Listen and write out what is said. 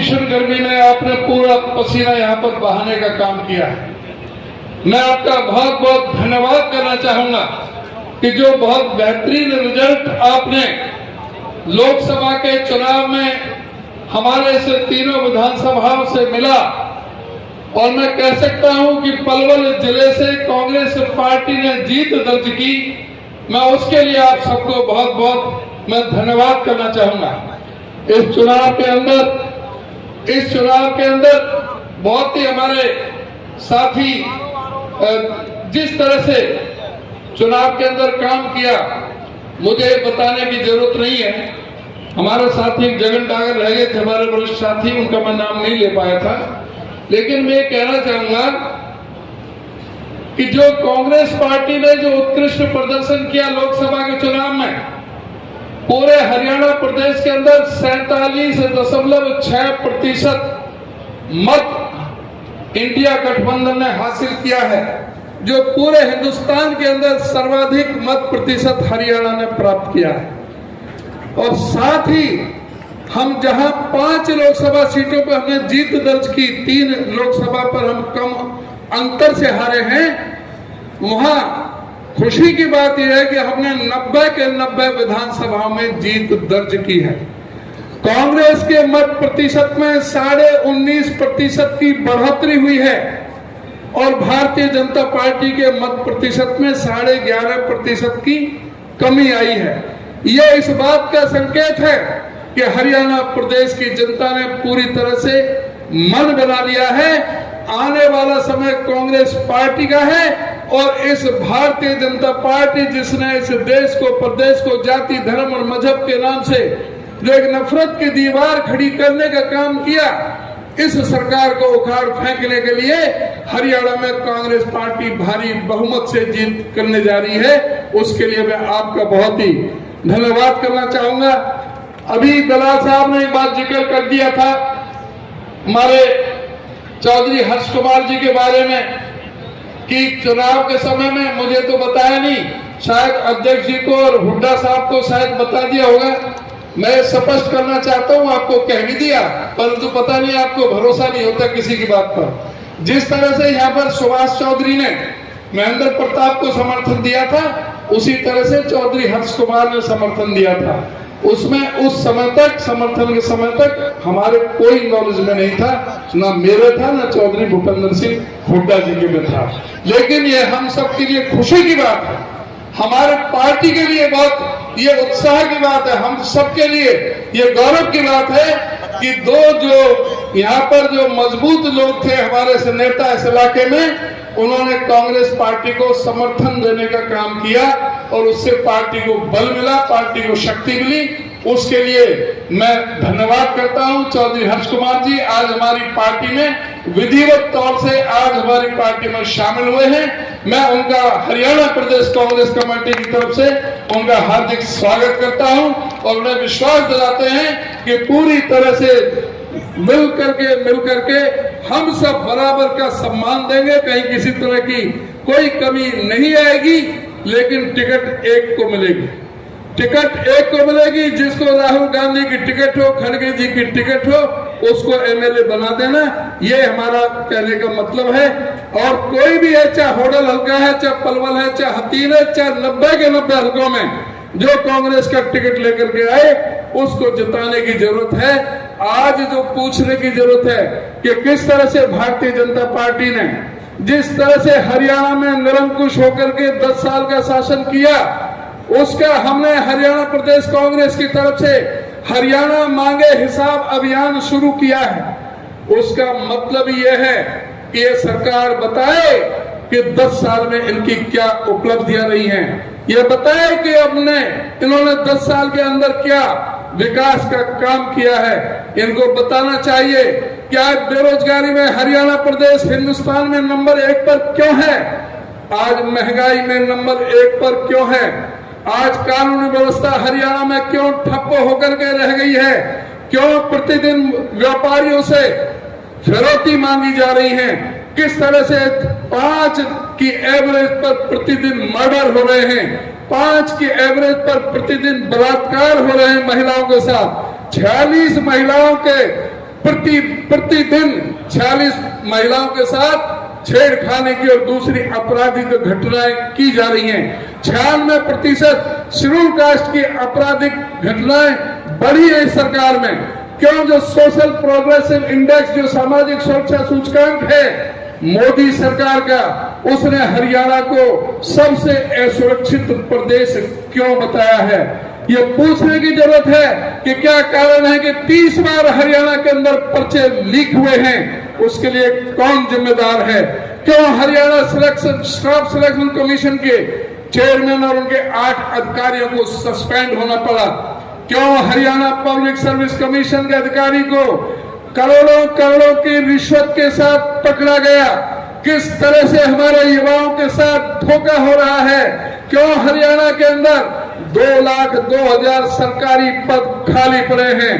भीषण गर्मी में आपने पूरा पसीना यहाँ पर बहाने का काम किया है। मैं आपका बहुत बहुत धन्यवाद करना चाहूंगा कि जो बहुत बेहतरीन रिजल्ट आपने लोकसभा के चुनाव में हमारे से तीनों विधानसभाओं से मिला, और मैं कह सकता हूं कि पलवल जिले से कांग्रेस पार्टी ने जीत दर्ज की। मैं उसके लिए आप सबको बहुत बहुत मैं धन्यवाद करना चाहूंगा। इस चुनाव के अंदर बहुत ही हमारे साथी जिस तरह से चुनाव के अंदर काम किया, मुझे बताने की जरूरत नहीं है। हमारे साथी जगन डागर रह गए थे, हमारे वरिष्ठ साथी, उनका मैं नाम नहीं ले पाया था, लेकिन मैं कहना चाहूंगा कि जो कांग्रेस पार्टी ने जो उत्कृष्ट प्रदर्शन किया लोकसभा के चुनाव में, पूरे हरियाणा प्रदेश के अंदर 47.6% मत इंडिया गठबंधन ने हासिल किया है, जो पूरे हिंदुस्तान के अंदर सर्वाधिक मत प्रतिशत हरियाणा ने प्राप्त किया है। और साथ ही हम जहां 5 लोकसभा सीटों पर हमने जीत दर्ज की, 3 लोकसभा पर हम कम अंतर से हारे हैं, वहां खुशी की बात यह है कि हमने 90 के 90 विधानसभाओं में जीत दर्ज की है। कांग्रेस के मत प्रतिशत में 19.5% की बढ़ोतरी हुई है और भारतीय जनता पार्टी के मत प्रतिशत में 11.5% की कमी आई है। यह इस बात का संकेत है कि हरियाणा प्रदेश की जनता ने पूरी तरह से मन बना लिया है, आने वाला समय कांग्रेस पार्टी का है। और इस भारतीय जनता पार्टी जिसने इस देश को, प्रदेश को जाति, धर्म और मजहब के नाम से जो एक नफरत की दीवार खड़ी करने का काम किया, इस सरकार को उखाड़ फेंकने के लिए हरियाणा में कांग्रेस पार्टी भारी बहुमत से जीत करने जा रही है। उसके लिए मैं आपका बहुत ही धन्यवाद करना चाहूंगा। अभी दलाल साहब ने एक बात जिक्र कर दिया था हमारे चौधरी हर्ष कुमार जी के बारे में कि चुनाव के समय में मुझे तो बताया नहीं, शायद अध्यक्ष जी को और हुड्डा साहब को शायद बता दिया होगा। मैं स्पष्ट करना चाहता हूं, आपको कह भी दिया, परंतु पता नहीं आपको भरोसा नहीं होता किसी की बात पर। जिस तरह से यहाँ पर सुभाष चौधरी ने महेंद्र प्रताप को समर्थन दिया था, उसी तरह से चौधरी हर्ष कुमार ने समर्थन दिया था। उसमें उस समय तक, समर्थन के समय तक हमारे कोई नॉलेज में नहीं था, ना मेरे था, ना चौधरी भूपेंद्र सिंह हुड्डा जी के में था। लेकिन ये हम सबके लिए खुशी की बात है, हमारे पार्टी के लिए बहुत ये उत्साह की बात है, हम सबके लिए ये गौरव की बात है कि दो जो यहाँ पर जो मजबूत लोग थे हमारे से नेता इस इलाके में, उन्होंने कांग्रेस पार्टी को समर्थन देने का काम किया और उससे पार्टी को बल मिला, पार्टी को शक्ति मिली। उसके लिए मैं धन्यवाद करता हूं चौधरी हर्ष कुमार जी, आज हमारी पार्टी में विधिवत तौर से आज हमारी पार्टी में शामिल हुए हैं। मैं उनका हरियाणा प्रदेश कांग्रेस कमेटी की तरफ से उनका हार्दिक स्वागत करता हूं और उन्हें विश्वास दिलाते हैं कि पूरी तरह से मिल करके हम सब बराबर का सम्मान देंगे, कहीं किसी तरह की कोई कमी नहीं आएगी। लेकिन टिकट एक को मिलेगी, टिकट एक को मिलेगी। जिसको राहुल गांधी की टिकट हो, खड़गे जी की टिकट हो, उसको एमएलए बना देना, ये हमारा कहने का मतलब है। और कोई भी है, चाहे होडल हल्का है, चाहे पलवल है, चाहे हतीन है, चाहे 90 के 90 हल्कों में जो कांग्रेस का टिकट लेकर के आए, उसको जिताने की जरूरत है। आज जो पूछने की जरूरत है कि किस तरह से भारतीय जनता पार्टी ने जिस तरह से हरियाणा में निरंकुश होकर के 10 साल का शासन किया, उसका हमने हरियाणा प्रदेश कांग्रेस की तरफ से हरियाणा मांगे हिसाब अभियान शुरू किया है। उसका मतलब यह है कि ये सरकार बताए कि 10 साल में इनकी क्या उपलब्धियां रही हैं, ये बताए कि इन्होंने 10 साल के अंदर क्या विकास का काम किया है। इनको बताना चाहिए कि आज बेरोजगारी में हरियाणा प्रदेश हिंदुस्तान में नंबर 1 पर क्यों है, आज महंगाई में नंबर 1 पर क्यों है, आज कानून व्यवस्था हरियाणा में क्यों ठप्प होकर के रह गई है, क्यों प्रतिदिन व्यापारियों से फिरौती मांगी जा रही है, किस तरह से 5 की एवरेज पर प्रतिदिन मर्डर हो रहे हैं, 5 की एवरेज पर प्रतिदिन बलात्कार हो रहे हैं महिलाओं के साथ, 46 महिलाओं के प्रतिदिन 46 महिलाओं के साथ छेड़खानी की और दूसरी आपराधिक घटनाएं की जा रही हैं। 96% शेड्यूल कास्ट की आपराधिक घटनाएं बढ़ी है इस सरकार में। क्यों? जो सोशल प्रोग्रेस इंडेक्स, जो सामाजिक सुरक्षा सूचकांक है मोदी सरकार का, उसने हरियाणा को सबसे असुरक्षित प्रदेश क्यों बताया है? ये पूछने की जरूरत है कि क्या कारण है कि 30 बार हरियाणा के अंदर पर्चे लीक हुए हैं। उसके लिए कौन जिम्मेदार है? क्यों हरियाणा स्टाफ सिलेक्शन कमीशन के चेयरमैन और उनके 8 अधिकारियों को सस्पेंड होना पड़ा? क्यों हरियाणा पब्लिक सर्विस कमीशन के अधिकारी को करोड़ों करोड़ों की रिश्वत के साथ पकड़ा गया? किस तरह से हमारे युवाओं के साथ धोखा हो रहा है? क्यों हरियाणा के अंदर 2,02,000 सरकारी पद खाली पड़े हैं?